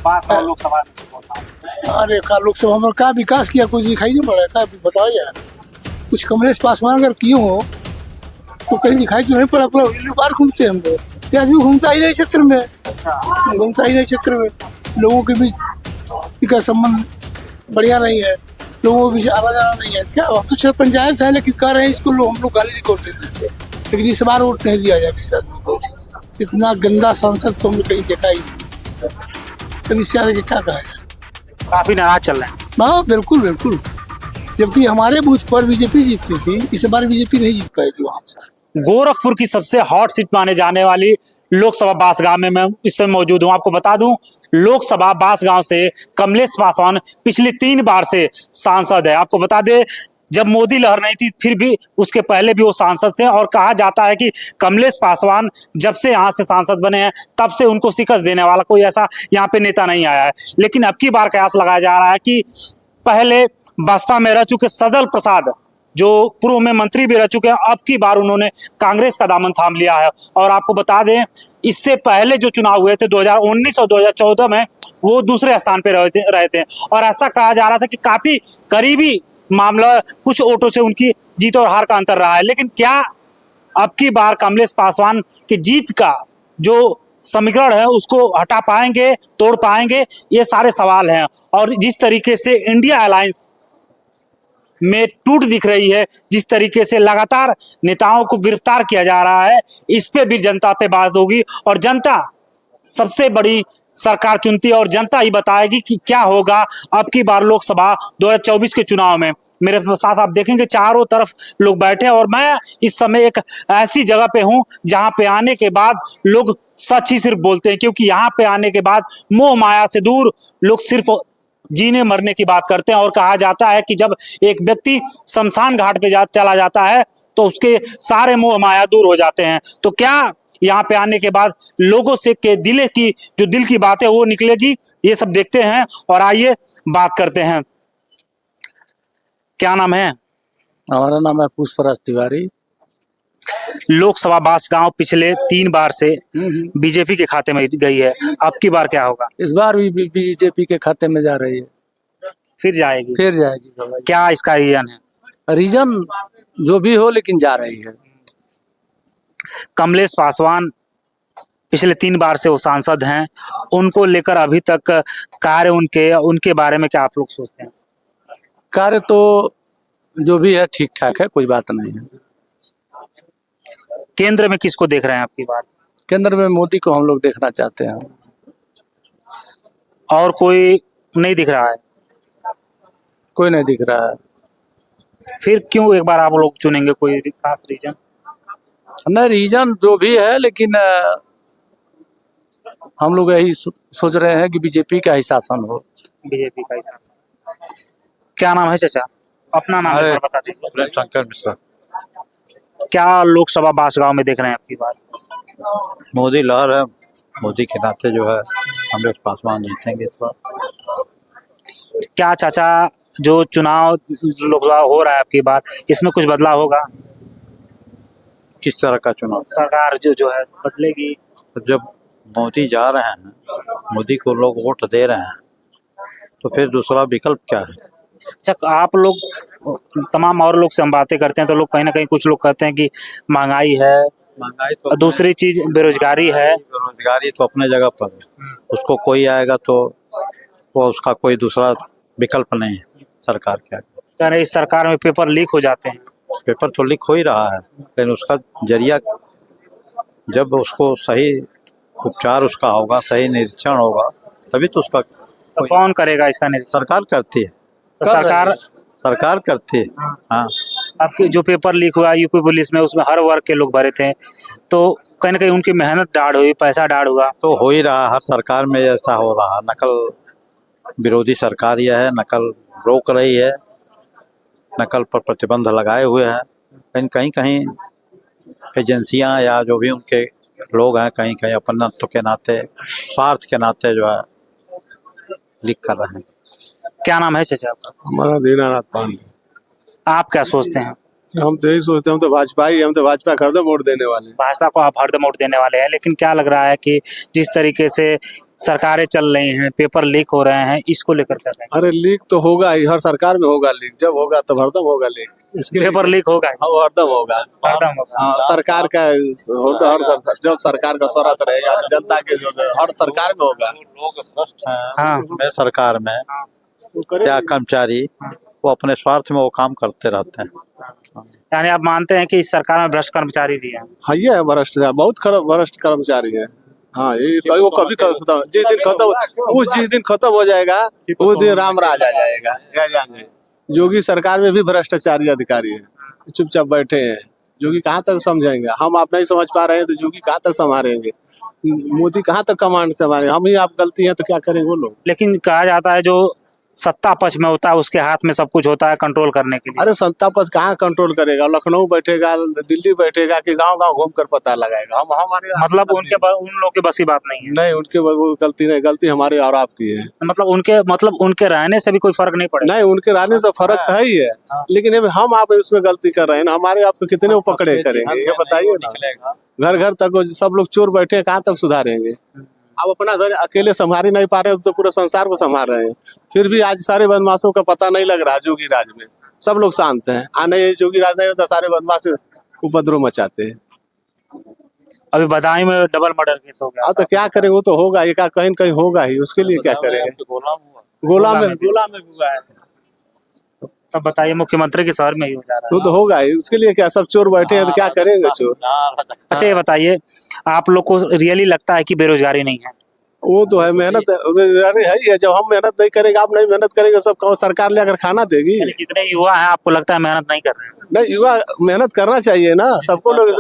बांसगांव लोकसभा। अरे का लोकसभा में का विकास किया, कुछ दिखाई नहीं पड़ा है। का बताओ यार, कुछ कमलेश पासवान अगर किए हो तो कहीं दिखाई तो नहीं पड़ा। पूरा दिल्ली बार घूमते हैं हम लोग, ये आदमी घूमता ही नहीं क्षेत्र में, अच्छा, घूमता ही नहीं क्षेत्र में। लोगों के बीच का संबंध बढ़िया नहीं है, लोगों के बीच आना जाना नहीं है। क्या हम तो क्षेत्र पंचायत है, लेकिन कर रहे हैं इसको लोग, हम लोग गाली वोट दे देते हैं, लेकिन इस बार वोट नहीं दिया जाएगा इस आदमी को। इतना गंदा सांसद तो हमने कहीं देखा ही नहीं। तब इससे आगे क्या कहा जाए। काफी नाराज चल रहे हैं। हाँ बिल्कुल बिल्कुल, जबकि हमारे बूथ पर बीजेपी जीतती थी, इस बार बीजेपी नहीं जीत पाएगी वहाँ। गोरखपुर की सबसे हॉट सीट माने जाने वाली लोकसभा बांसगांव में मैं इस समय मौजूद हूं। आपको बता दूं, लोकसभा बांसगांव से कमलेश पासवान पिछली 3 बार से सांसद है। आपको बता दें, जब मोदी लहर नहीं थी फिर भी उसके पहले भी वो सांसद थे, और कहा जाता है कि कमलेश पासवान जब से यहाँ से सांसद बने हैं तब से उनको शिकस्त देने वाला कोई ऐसा यहाँ पे नेता नहीं आया है। लेकिन अब की बार कयास लगाया जा रहा है कि पहले बसपा में रह चुके सजल प्रसाद, जो पूर्व में मंत्री भी रह चुके हैं, अब की बार उन्होंने कांग्रेस का दामन थाम लिया है। और आपको बता दें, इससे पहले जो चुनाव हुए थे 2019 और 2014 में, वो दूसरे स्थान पे रहे थे और ऐसा कहा जा रहा था कि काफी करीबी मामला, कुछ वोटों से उनकी जीत और हार का अंतर रहा है। लेकिन क्या अब की बार कमलेश पासवान की जीत का जो समीकरण है उसको हटा पाएंगे, तोड़ पाएंगे, ये सारे सवाल हैं। और जिस तरीके से इंडिया अलायंस में टूट दिख रही है, जिस तरीके से लगातार नेताओं को गिरफ्तार किया जा रहा है, इस पे भी जनता पे बात होगी और जनता सबसे बड़ी सरकार चुनती है और जनता ही बताएगी कि क्या होगा अब की बार लोकसभा 2024 के चुनाव में। मेरे साथ आप देखेंगे चारों तरफ लोग बैठे हैं और मैं इस समय एक ऐसी जगह पे हूं जहां पे आने के बाद लोग सच ही सिर्फ बोलते हैं, क्योंकि यहाँ पे आने के बाद मोह माया से दूर लोग सिर्फ जीने मरने की बात करते हैं। और कहा जाता है कि जब एक व्यक्ति शमशान घाट पे चला जाता है तो उसके सारे मोह माया दूर हो जाते हैं। तो क्या यहाँ पे आने के बाद लोगों से के दिल की बात है वो निकलेगी, ये सब देखते हैं। और आइए बात करते हैं। क्या नाम है? हमारा नाम है पुष्पराज तिवारी। लोकसभा बांसगांव पिछले 3 बार से बीजेपी के खाते में गई है, अब की बार क्या होगा? इस बार भी बीजेपी के खाते में जा रही है। फिर जाएगी? फिर जाएगी। क्या इसका रीजन है? रीजन जो भी हो, लेकिन जा रही है। कमलेश पासवान पिछले 3 बार से वो सांसद हैं, उनको लेकर अभी तक कार्य उनके बारे में क्या आप लोग सोचते हैं? कार्य तो जो भी है ठीक ठाक है, कोई बात नहीं है। केंद्र में किसको देख रहे हैं आपकी बार? केंद्र में मोदी को हम लोग देखना चाहते हैं। और कोई नहीं दिख रहा है? कोई नहीं दिख रहा है। फिर क्यों एक बार आप लोग चुनेंगे? कोई खास रीजन? नहीं, रीजन जो भी है, लेकिन हम लोग यही सोच रहे हैं कि बीजेपी का ही शासन हो। बीजेपी का ही शासन। क्या नाम है चाचा? अपना नाम एक बार बता दीजिए। शंकर मिश्रा। क्या लोकसभा बांसगांव में देख रहे हैं आपकी बार? मोदी लहर है, मोदी के नाते जो है कमलेश पासवान जीतेंगे इस बार। क्या चाचा, जो चुनाव लोकसभा हो रहा है आपकी बार, इसमें कुछ बदलाव होगा? किस तरह का चुनाव? सरकार जो है बदलेगी? तो जब मोदी जा रहे हैं, मोदी को लोग वोट दे रहे हैं, तो फिर दूसरा विकल्प क्या है? अच्छा, आप लोग तमाम और लोग से हम बातें करते हैं तो लोग कहीं ना कहीं कुछ लोग कहते हैं कि महंगाई है, महंगाई तो दूसरी चीज बेरोजगारी है। बेरोजगारी तो अपने जगह पर है, उसको कोई आएगा तो वो उसका कोई दूसरा विकल्प नहीं है। सरकार क्या कह रहे इस सरकार में पेपर लीक हो जाते हैं। पेपर तो लीक हो ही रहा है, लेकिन उसका जरिया जब उसको सही उपचार उसका होगा, सही निरीक्षण होगा, तभी तो उसका तो कौन करेगा इसका निरीक्षण? सरकार करती है। तो सरकार करती है। हाँ, आपके जो पेपर लीक हुआ यूपी पुलिस में, उसमें हर वर्ग के लोग भरे थे, तो कहीं ना कहीं उनकी मेहनत डाढ़ हुई, पैसा डाढ़ हुआ। तो हो ही रहा, हर सरकार में ऐसा हो रहा। नकल विरोधी सरकार यह है, नकल रोक रही है, नकल पर प्रतिबंध लगाए हुए हैं। लेकिन कहीं कहीं एजेंसियां या जो भी उनके लोग हैं, कहीं कहीं अपनत्व के नाते, स्वार्थ के नाते जो है लीक कर रहे हैं। क्या नाम है चाचा आपका? हमारा दीनानाथ पांडे। आप क्या सोचते हैं? हम तो यही सोचते हैं, हम तो भाजपा ही, हम तो भाजपा कर दो वोट देने वाले। भाजपा को आप हरदम वोट देने वाले हैं, लेकिन क्या लग रहा है कि जिस तरीके से सरकारें चल रही हैं, पेपर लीक हो रहे हैं, इसको लेकर क्या कहें? अरे लीक तो होगा ही, हर सरकार में होगा लीक, जब होगा तब हरदम होगा लीक। पेपर लीक होगा ही, हाँ वो हरदम होगा। हरदम होगा। हाँ सरकार का जब सरकार का स्वराज रहेगा जनता के जो हर सरकार में होगा। हाँ में सरकार में क्या कर्मचारी वो अपने स्वार्थ में वो काम करते रहते हैं। यानी आप मानते हैं कि इस सरकार में भ्रष्ट कर्मचारी भी हैं? हाँ ये है भ्रष्टाचार, बहुत भ्रष्ट कर्मचारी है। हाँ ये वो कभी खत्म, जिस दिन खत्म हो जाएगा उस दिन राम राज आ जाएगा। क्या जाने योगी सरकार में भी भ्रष्टाचारी अधिकारी है, चुपचाप बैठे हैं। योगी कहाँ तक समझाएंगे? हम आप नहीं समझ पा रहे हैं तो योगी कहाँ तक संभालेंगे? मोदी कहाँ तक कमांड संभालेंगे? हम ही आप गलती है तो क्या करेंगे वो लोग? लेकिन कहा जाता है जो सत्ता पक्ष में होता है उसके हाथ में सब कुछ होता है कंट्रोल करने के लिए। अरे सत्ता पक्ष कहाँ कंट्रोल करेगा? लखनऊ बैठेगा, दिल्ली बैठेगा कि गांव गांव घूम कर पता लगाएगा? हम हमारे मतलब उन लोगों के बस की बात नहीं है। नहीं, उनके वो गलती नहीं, गलती हमारी और आपकी है। मतलब उनके रहने से भी कोई फर्क नहीं पड़ेगा। नहीं, उनके रहने से फर्क तो है ही है, लेकिन हम आप इसमें गलती कर रहे हैं ना। हमारे आपको कितने वो पकड़े करेंगे ये बताइए ना। घर घर तक सब लोग चोर बैठे हैं, कहाँ तक सुधारेंगे? आप अपना घर अकेले संभाल ही नहीं पा रहे हो तो पूरे संसार को संभाल रहे हैं। फिर भी आज सारे बदमाशों का पता नहीं लग रहा। जोगी राज में सब लोग शांत हैं, आने जोगी राज नहीं होता सारे बदमाश उपद्रव मचाते हैं। अभी बदायूं में डबल मर्डर केस हो गया। हाँ तो क्या करेंगे? वो तो होगा ही, कहीं कहीं होगा ही, उसके लिए क्या करेंगे? गोला में हुआ है। तब बताइए मुख्यमंत्री के शहर में ही हो जा रहा वो तो होगा ही, उसके लिए क्या? सब चोर बैठे हैं तो क्या करेंगे चोर? अच्छा ये बताइए आप लोग को रियली लगता है कि बेरोजगारी नहीं है? वो तो है, मेहनत है ही है। जब हम मेहनत नहीं करेंगे, आप नहीं मेहनत करेंगे, सब कहो सरकार लेकर खाना देगी? जितने युवा हैं आपको लगता है मेहनत नहीं कर रहे हैं? नहीं, युवा मेहनत करना चाहिए ना, सबको लोग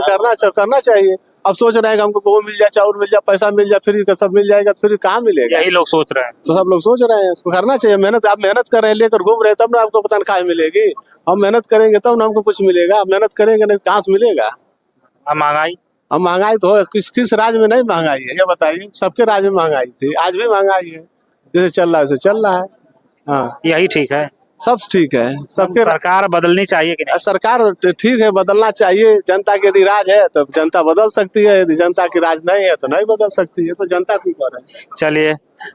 करना चाहिए। अब सोच रहे हैं कि हमको वो मिल जाए, चाउर मिल जाए, पैसा मिल जाए, फ्री का सब मिल जाएगा, फिर कहाँ मिलेगा? यही लोग सोच रहे हैं। तो सब लोग सोच रहे हैं इसको करना चाहिए। मेहनत आप मेहनत कर रहे हैं, लेकर घूम रहे हैं, तब ना आपको तनख्वाह मिलेगी। हम मेहनत करेंगे तब ना हमको कुछ मिलेगा। मेहनत करेंगे नहीं कहाँ से मिलेगा? महंगाई, अब महंगाई तो किस राज्य में नहीं महंगाई है ये बताइए? सबके राज्य में महंगाई थी, आज भी महंगाई है। जैसे चल रहा है वैसे चल रहा है। हाँ यही ठीक है, सब ठीक है। सबके सरकार बदलनी चाहिए कि नहीं? सरकार ठीक है, बदलना चाहिए। जनता के यदि राज है तो जनता बदल सकती है, यदि जनता की राज नहीं है तो नहीं बदल सकती है। तो जनता के ऊपर है। चलिए,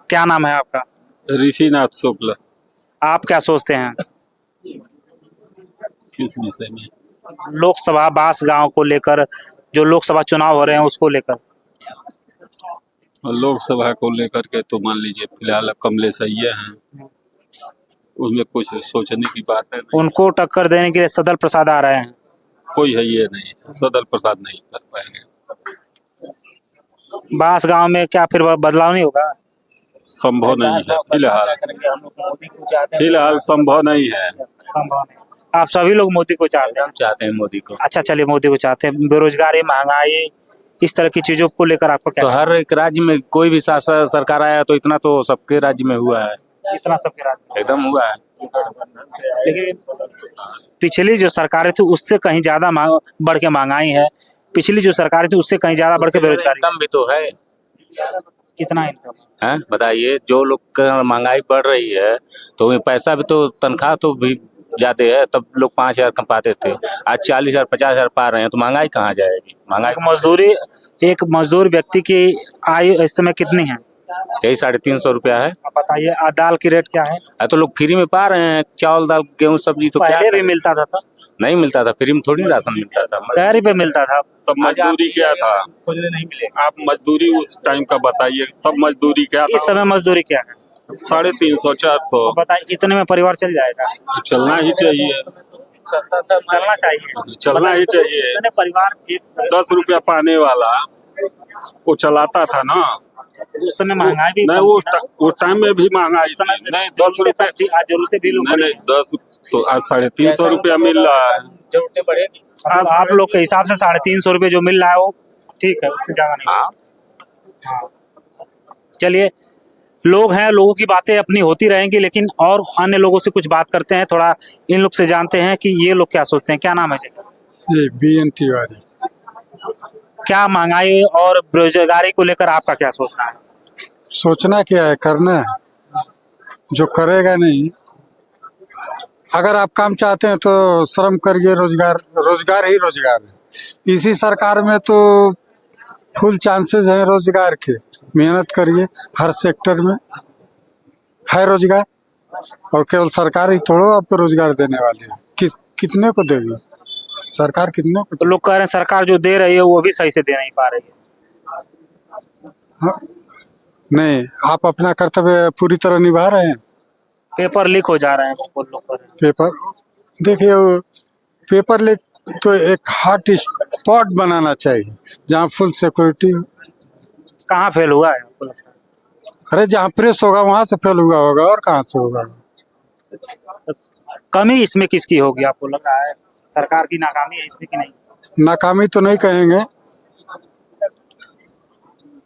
क्या नाम है आपका? ऋषिनाथ शुक्ल। आप क्या सोचते हैं किस विषय में? लोकसभा बांसगांव को लेकर, जो लोकसभा चुनाव हो रहे हैं उसको लेकर? और लोकसभा को लेकर के तो मान लीजिए फिलहाल कमलेश अय्यर हैं, उसमें कुछ सोचने की बात है नहीं। उनको टक्कर देने के लिए सदल प्रसाद आ रहे हैं। कोई है ये नहीं, सदल प्रसाद नहीं कर पाएंगे। बांसगांव में क्या फिर बदलाव नहीं होगा? संभव नहीं है फिलहाल संभव नहीं है। आप सभी लोग मोदी को चाहते हैं? चाहते हैं मोदी को। अच्छा चलिए, मोदी को चाहते हैं। बेरोजगारी, महंगाई, इस तरह की चीजों को लेकर आपको क्या? तो हर एक राज्य में कोई भी शासन सरकार आया तो इतना तो सबके राज्य में हुआ है, इतना सबके राज्य एकदम हुआ है। लेकिन पिछली जो सरकारें थी उससे कहीं ज्यादा बढ़ के महंगाई है। पिछली जो सरकारें थी उससे कहीं ज्यादा बढ़ के बेरोजगारी। इनकम भी तो है। कितना इनकम हैं बताइए, जो लोग का महंगाई बढ़ रही है तो पैसा भी तो, तनख्वाह तो भी ज्यादा है। तब लोग 5,000 कम पाते थे, आज 40,000 50,000 पा रहे हैं, तो महंगाई कहाँ जाएगी? महंगाई एक मजदूर व्यक्ति की आयु इस समय कितनी है? यही 350 रुपया है। आप बताइए, दाल की रेट क्या है? तो लोग फ्री में पा रहे हैं, चावल दाल गेहूं सब्जी। तो क्या पहले भी मिलता था? नहीं मिलता था, फ्री में थोड़ी राशन मिलता था। कै रुपये मिलता था? तब मजदूरी क्या था? नहीं मिलेगा। आप मजदूरी उस टाइम का बताइए, तब मजदूरी क्या था? इस समय मजदूरी क्या है? 350 400। बताइए, इतने में परिवार चल जाएगा? चलना ही चाहिए, सस्ता था, चलना चाहिए, चलना ही चाहिए। इतने परिवार 10 रुपया पाने वाला वो चलाता था ना। उस समय महंगाई भी नहीं, उस टाइम में भी महंगाई थी। नहीं 10 रुपया, आज जरूरतें भी लोग नहीं 10 तो आज 350 रुपया मिल रहा है। जरूरतें बढ़ेगी। आप लोग के हिसाब से 350 रुपये जो मिल रहा है वो ठीक है, उससे ज्यादा नहीं। चलिए, लोग हैं, लोगों की बातें अपनी होती रहेंगी, लेकिन और अन्य लोगों से कुछ बात करते हैं, थोड़ा इन लोग से जानते हैं कि ये लोग क्या सोचते हैं। क्या नाम है जी? ये BN तिवारी। क्या महंगाई और बेरोजगारी को लेकर आपका क्या सोचना है? सोचना क्या है, करना है। जो करेगा नहीं, अगर आप काम चाहते हैं तो श्रम करिए, रोजगार ही रोजगार है। इसी सरकार में तो फुल चांसेस हैं रोजगार के। मेहनत करिए, हर सेक्टर में है रोजगार, और केवल सरकार ही थोड़ा आपको रोजगार देने वाली है। कितने को देगी सरकार, कितने को? तो लोग कह रहे हैं सरकार जो दे रही है वो भी सही से दे नहीं पा रही है। हाँ, नहीं, आप अपना कर्तव्य पूरी तरह निभा रहे हैं। पेपर लीक हो जा रहे हैं, वो लोग कह रहे हैं। पेपर देखिए, वो पेपर लीक तो एक हॉट स्पॉट बनाना चाहिए जहाँ फुल सिक्योरिटी हो। कहाँ फेल हुआ है आपको लगता है? अरे जहाँ प्रेस होगा वहां से फेल हुआ होगा, और कहाँ से होगा? कमी इसमें किसकी होगी आपको लग रहा है? सरकार की नाकामी है इसमें कि नहीं? नाकामी तो नहीं कहेंगे,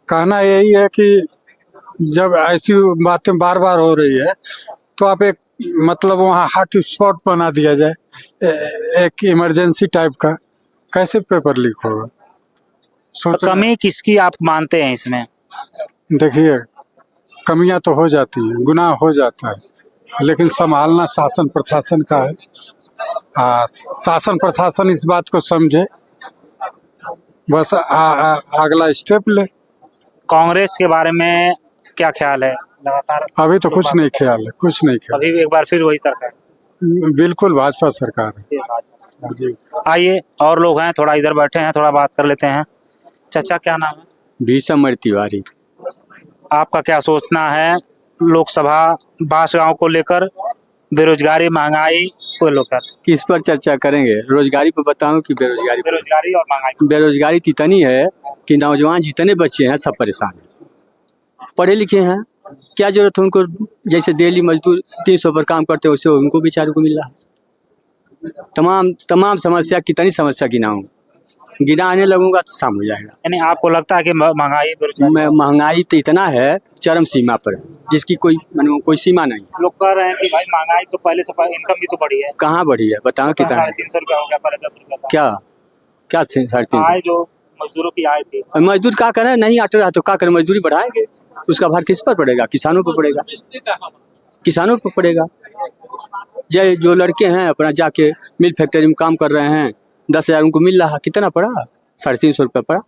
कहना यही है कि जब ऐसी बातें बार बार हो रही है तो आप एक मतलब वहाँ हॉट स्पॉट बना दिया जाए, एक इमरजेंसी टाइप का। कैसे पेपर लीक होगा? तो कमी किसकी आप मानते हैं इसमें? देखिए, कमियां तो हो जाती है, गुनाह हो जाता है, लेकिन संभालना शासन प्रशासन का है। शासन प्रशासन इस बात को समझे, बस अगला स्टेप ले। कांग्रेस के बारे में क्या ख्याल है? लगातार अभी तो कुछ नहीं ख्याल है, कुछ नहीं ख्याल। अभी एक बार फिर वही सरकार? बिल्कुल भाजपा सरकार है जी। आइए, और लोग हैं, थोड़ा इधर बैठे हैं, थोड़ा बात कर लेते हैं। चाचा क्या नाम है? भीषम तिवारी। आपका क्या सोचना है लोकसभा बांसगांव को लेकर? बेरोजगारी, महंगाई को लेकर किस पर चर्चा करेंगे? रोजगारी पर बताऊं कि बेरोजगारी? बेरोजगारी और महंगाई। बेरोजगारी तो इतनी है कि नौजवान जितने बच्चे हैं सब परेशान हैं। पढ़े लिखे हैं, क्या जरूरत है उनको? जैसे डेली मजदूर 300 पर काम करते हैं वैसे उनको बेचारों को मिल रहा है। तमाम समस्या, कितनी समस्या गिनाऊं, गिनाने लगूंगा तो शाम हो जाएगा। यानी आपको लगता है कि महंगाई, बेरोजगारी? महंगाई तो इतना है, चरम सीमा पर है, जिसकी कोई सीमा नहीं है। लोग कह रहे हैं कि भाई महंगाई तो पहले से, इनकम भी तो बढ़ी है। कहाँ बढ़ी है बताओ? कितना? 350 रुपया हो गया, पहले 10 रुपया था। क्या 350? आय जो मजदूरों की आय थी। मजदूर क्या करें? नहीं अट रहा तो क्या करें? मजदूरी बढ़ाएंगे, उसका भार किस पर पड़ेगा? किसानों पर पड़ेगा, किसानों पर पड़ेगा। जो लड़के हैं अपना जाके मिल फैक्ट्री में काम कर रहे हैं, 10,000 उनको मिल रहा, कितना पड़ा? 350 रुपया पड़ा।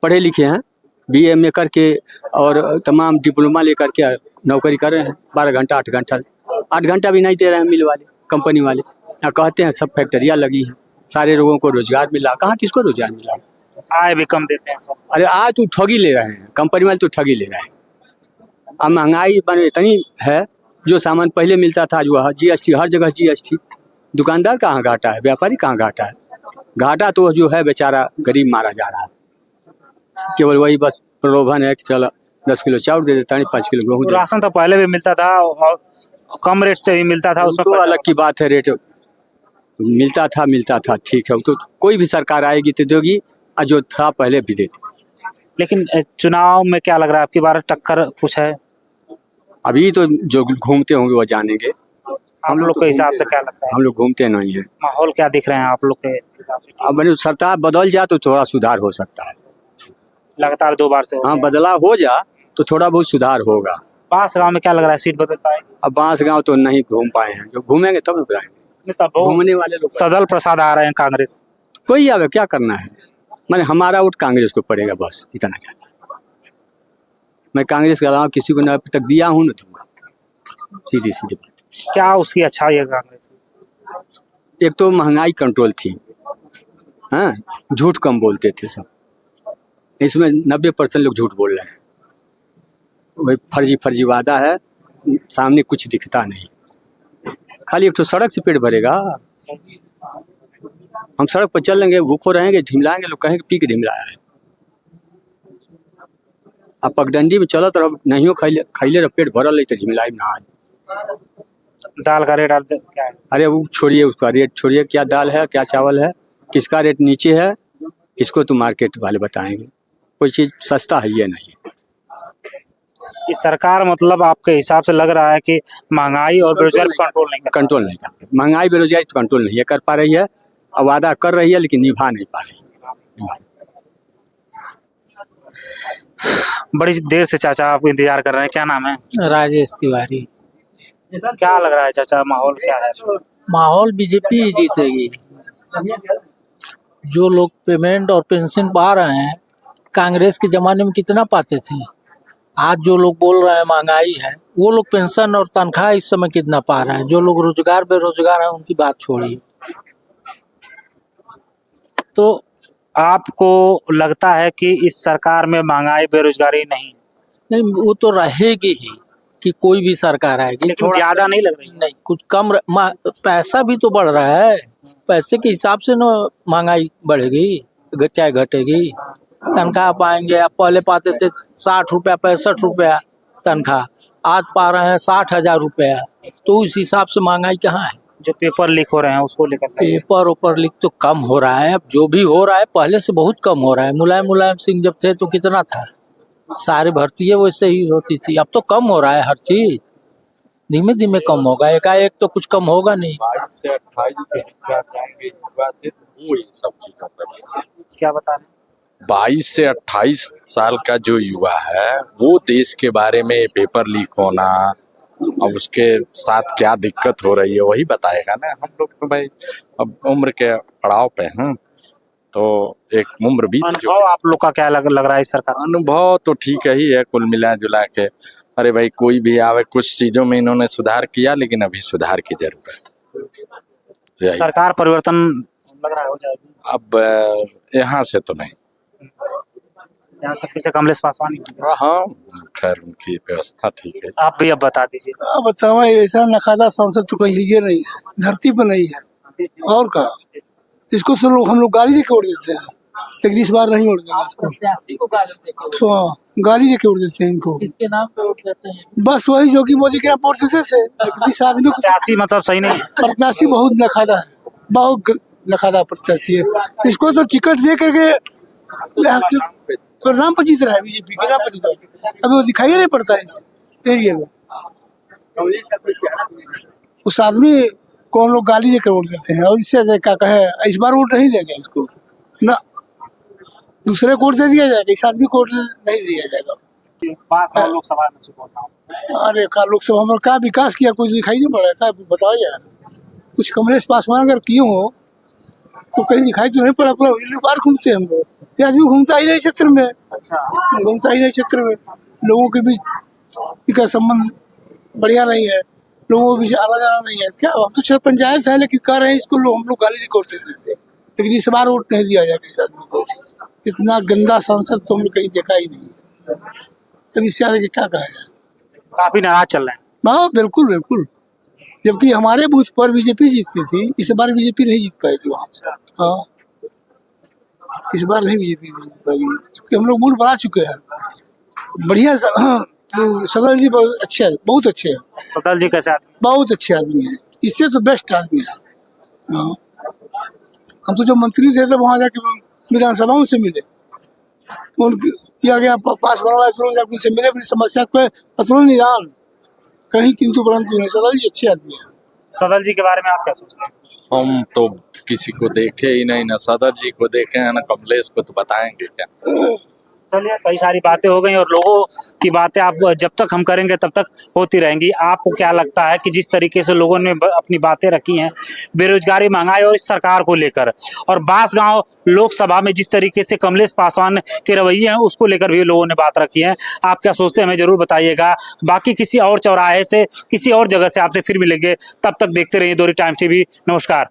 पढ़े लिखे हैं, BA में करके और तमाम डिप्लोमा लेकर के नौकरी कर रहे हैं, 12 घंटा 8 घंटा भी नहीं दे रहे हैं मिल वाले, कंपनी वाले। कहते हैं सब फैक्ट्रियाँ लगी हैं, सारे लोगों को रोजगार मिला। कहाँ किसको रोजगार मिला? आय भी कम देते हैं सब। अरे आज तो ठगी ले रहे हैं, कंपनी वाले तो ठगी ले रहे हैं। अब महंगाई इतनी है, जो सामान पहले मिलता था जो GST, हर जगह GST। दुकानदार कहाँ घाटा है? व्यापारी कहाँ घाटा है? घाटा तो जो है बेचारा गरीब मारा जा रहा है। केवल वही बस प्रलोभन है कि चलो 10 किलो चावल दे देता है, 5 किलो गेहूँ। राशन तो पहले भी मिलता था और कम रेट से भी मिलता था, उसमें तो अलग की बात है। रेट मिलता था ठीक है, तो कोई भी सरकार आएगी तो देगी, और जो था पहले भी देती। लेकिन चुनाव में क्या लग रहा है आपकी बार टक्कर कुछ है? अभी तो जो घूमते होंगे वो जानेंगे। हम लोग के हिसाब से क्या लगता है? हम लोग घूमते नहीं है। माहौल क्या दिख रहे हैं आप लोग के हिसाब से? अब सरकार बदल जाए तो थोड़ा सुधार हो सकता है। लगातार 2 बार से हो हाँ, गया। बदलाव हो जा तो थोड़ा बहुत सुधार होगा। बांसगांव में क्या लग रहा है, सीट बदल पाएगी? अब बांसगांव तो नहीं घूम पाए हैं, जो घूमेंगे तब बताएंगे। तब घूमने वाले लोग सदल प्रसाद आ रहे हैं कांग्रेस। कोई आवे, क्या करना है? मैंने हमारा वोट कांग्रेस को पड़ेगा, बस इतना जाना। मैं कांग्रेस के अलावा किसी को न तक दिया हूँ न दूंगा, सीधी बात। क्या उसकी अच्छाई है कांग्रेस? एक तो महंगाई कंट्रोल थी, हाँ, झूठ कम बोलते थे सब। इसमें 90% लोग झूठ बोल रहे हैं। वही फर्जी वादा है, सामने कुछ दिखता नहीं। खाली एक तो सड़क से पेट भरेगा। हम सड़क पर चल लेंगे, भूखो रहेंगे, ढिमलाएंगे, लोग कहेंगे पी के ढिमलाया है। अब पगडंडी में चलो तो नहीं खैले रह, पेट भरल तो ढिमलाई ना। दाल का रेट क्या है? अरे वो छोड़िए, उसका रेट छोड़िए, क्या दाल है क्या चावल है, किसका रेट नीचे है, इसको तो मार्केट वाले बताएंगे। कोई चीज सस्ता है ये नहीं है। ये सरकार मतलब आपके हिसाब से लग रहा है कि महंगाई और बेरोजगारी कंट्रोल नहीं कर रही। महंगाई बेरोजगारी तो कंट्रोल नहीं कर पा रही है, और वादा कर रही है लेकिन निभा नहीं पा रही है। बड़ी देर से चाचा आप इंतजार कर रहे हैं, क्या नाम है? राजेश तिवारी। क्या लग रहा है चाचा, माहौल क्या है? माहौल बीजेपी ही जीतेगी। जो लोग पेमेंट और पेंशन पा रहे हैं, कांग्रेस के जमाने में कितना पाते थे? आज जो लोग बोल रहे हैं महंगाई है, वो लोग पेंशन और तनख्वाह इस समय कितना पा रहे हैं? जो लोग रोजगार बेरोजगार हैं उनकी बात छोड़िए। तो आपको लगता है कि इस सरकार में महंगाई बेरोजगारी नहीं, नहीं, वो तो रहेगी ही कि कोई भी सरकार आएगी। लेकिन ज्यादा नहीं लग रही? नहीं, कुछ कम पैसा भी तो बढ़ रहा है, पैसे के हिसाब से ना महंगाई बढ़ेगी चाहे घटेगी। तनख्वाह पाएंगे, अब पहले पाते थे 60 रुपया 65 रुपया तनख्वाह, आज पा रहे हैं 60,000 रुपया। तो उस हिसाब से महंगाई कहाँ है? जो पेपर लीक हो रहे हैं उसको लेकर पेपर ऊपर लीक तो कम हो रहा है, अब जो भी हो रहा है पहले से बहुत कम हो रहा है। मुलायम सिंह जब थे तो कितना था, सारी भर्ती है वैसे ही होती थी। अब तो कम हो रहा है हर चीज, धीमे धीमे कम होगा, एकाएक तो कुछ कम होगा नहीं। 22 से 28 के बीच जाएंगे युवा से, वो ये सब चीज का प्रभाव। क्या बता रहे? 22 से 28 साल का जो युवा है वो देश के बारे में पेपर लीक होना, अब उसके साथ क्या दिक्कत हो रही है वही बताएगा ना। हम लोग तो भाई अब उम्र के पड़ाव पे हैं, तो एक उम्र बीत चुकी अनुभव आप लोग का क्या लग रहा है इस सरकार? अनुभव तो ठीक ही है कुल मिला जुला के। अरे भाई कोई भी आवे, कुछ चीजों में इन्होंने सुधार किया लेकिन अभी सुधार की जरूरत है। सरकार परिवर्तन लग रहा है हो जाएगी अब यहाँ से तो नहीं, यहाँ से फिर से कमलेश पासवान ही। हाँ खैर उनकी व्यवस्था ठीक है। आप भी अब बता दीजिए। क्या बताओ, ऐसा नखादा सांसद तो कहीं ये नहीं है, धरती पर नहीं है। और का इसको तो लोग हम लोग गाली दे के उड़ देते हैं, लेकिन इस बार नहीं उड़ देंगे इसको। तो गाली दे के उड़ देते हैं इनको। किसके नाम पे वोट देते हैं? बस वही जो कि मोदी के नाम वोट देते थे, लेकिन इस आदमी को प्रत्याशी मतलब सही नहीं है। प्रत्याशी बहुत नखादा है, बहुत नखादा प्रत्याशी है। इसको तो टिकट दे करके तो नाम पर जीत रहा है, बीजेपी के नाम पर जीत रहा है। अभी वो दिखाई नहीं पड़ता है इस एरिया में। उस आदमी को हम लोग गाली देकर वोट देते हैं, और इससे क्या कहे, इस बार वोट नहीं देंगे इसको ना, दूसरे को वोट दे दिया जाएगा, इस आदमी को वोट नहीं दिया जाएगा। लोकसभा में बोल रहा हूँ। अरे का लोकसभा में क्या विकास किया, कुछ दिखाई नहीं पड़ा है, क्या बताओ यार। कुछ कमलेश पासवान अगर किए हो तो कहीं दिखाई तो नहीं पड़ा, पूरा बार घूमते हम लोग। ये आदमी घूमता ही नहीं क्षेत्र में, अच्छा घूमता ही नहीं क्षेत्र में। लोगों के बीच का संबंध बढ़िया नहीं है, लोगों के बीच आना जाना नहीं है। क्या हम तो क्षेत्र पंचायत है, लेकिन कह रहे हैं इसको लोग हम लोग गाली वोट देते थे, लेकिन इस बार वोट नहीं दिया जाएगा इस आदमी को। इतना गंदा सांसद तो हमने कहीं देखा ही नहीं। अब इससे आगे क्या कहा जाए। काफी नाराज चल रहे हैं। हाँ बिल्कुल बिल्कुल, जबकि हमारे बूथ पर बीजेपी जीतती थी, इस बार बीजेपी नहीं जीत पाएगी वहाँ। हाँ इस बार नहीं बीजेपी जीत पाएगी, क्योंकि हम लोग मूड बना चुके हैं। बढ़िया सदल जी बहुत अच्छे हैं, बहुत अच्छे हैं। सदल जी कैसे आदमी? बहुत अच्छे आदमी हैं, इससे तो बेस्ट आदमी है। हाँ हम तो जो मंत्री थे तो वहाँ जाके विधानसभाओं से मिले, उनकी किया गया पास बनवाया, तुरंत जाकर उनसे मिले, अपनी समस्या को तुरंत निदान कहीं किंतु परंतु नहीं। सदल जी अच्छे आदमी हैं। सदल जी के बारे में आप क्या सोचते हैं? हम तो किसी को देखे ही नहीं, ना सदर जी को देखे हैं ना कमलेश को, तो बताएंगे क्या। चलिए कई सारी बातें हो गई और लोगों की बातें आप जब तक हम करेंगे तब तक होती रहेंगी। आपको क्या लगता है कि जिस तरीके से लोगों ने अपनी बातें रखी हैं बेरोजगारी, महंगाई और इस सरकार को लेकर, और बांसगांव लोकसभा में जिस तरीके से कमलेश पासवान के रवैये हैं उसको लेकर भी लोगों ने बात रखी है, आप क्या सोचते हैं हमें जरूर बताइएगा। बाकी किसी और चौराहे से, किसी और जगह से आपसे फिर मिलेंगे, तब तक देखते रहिए दोहरी टाइम्स टीवी। नमस्कार।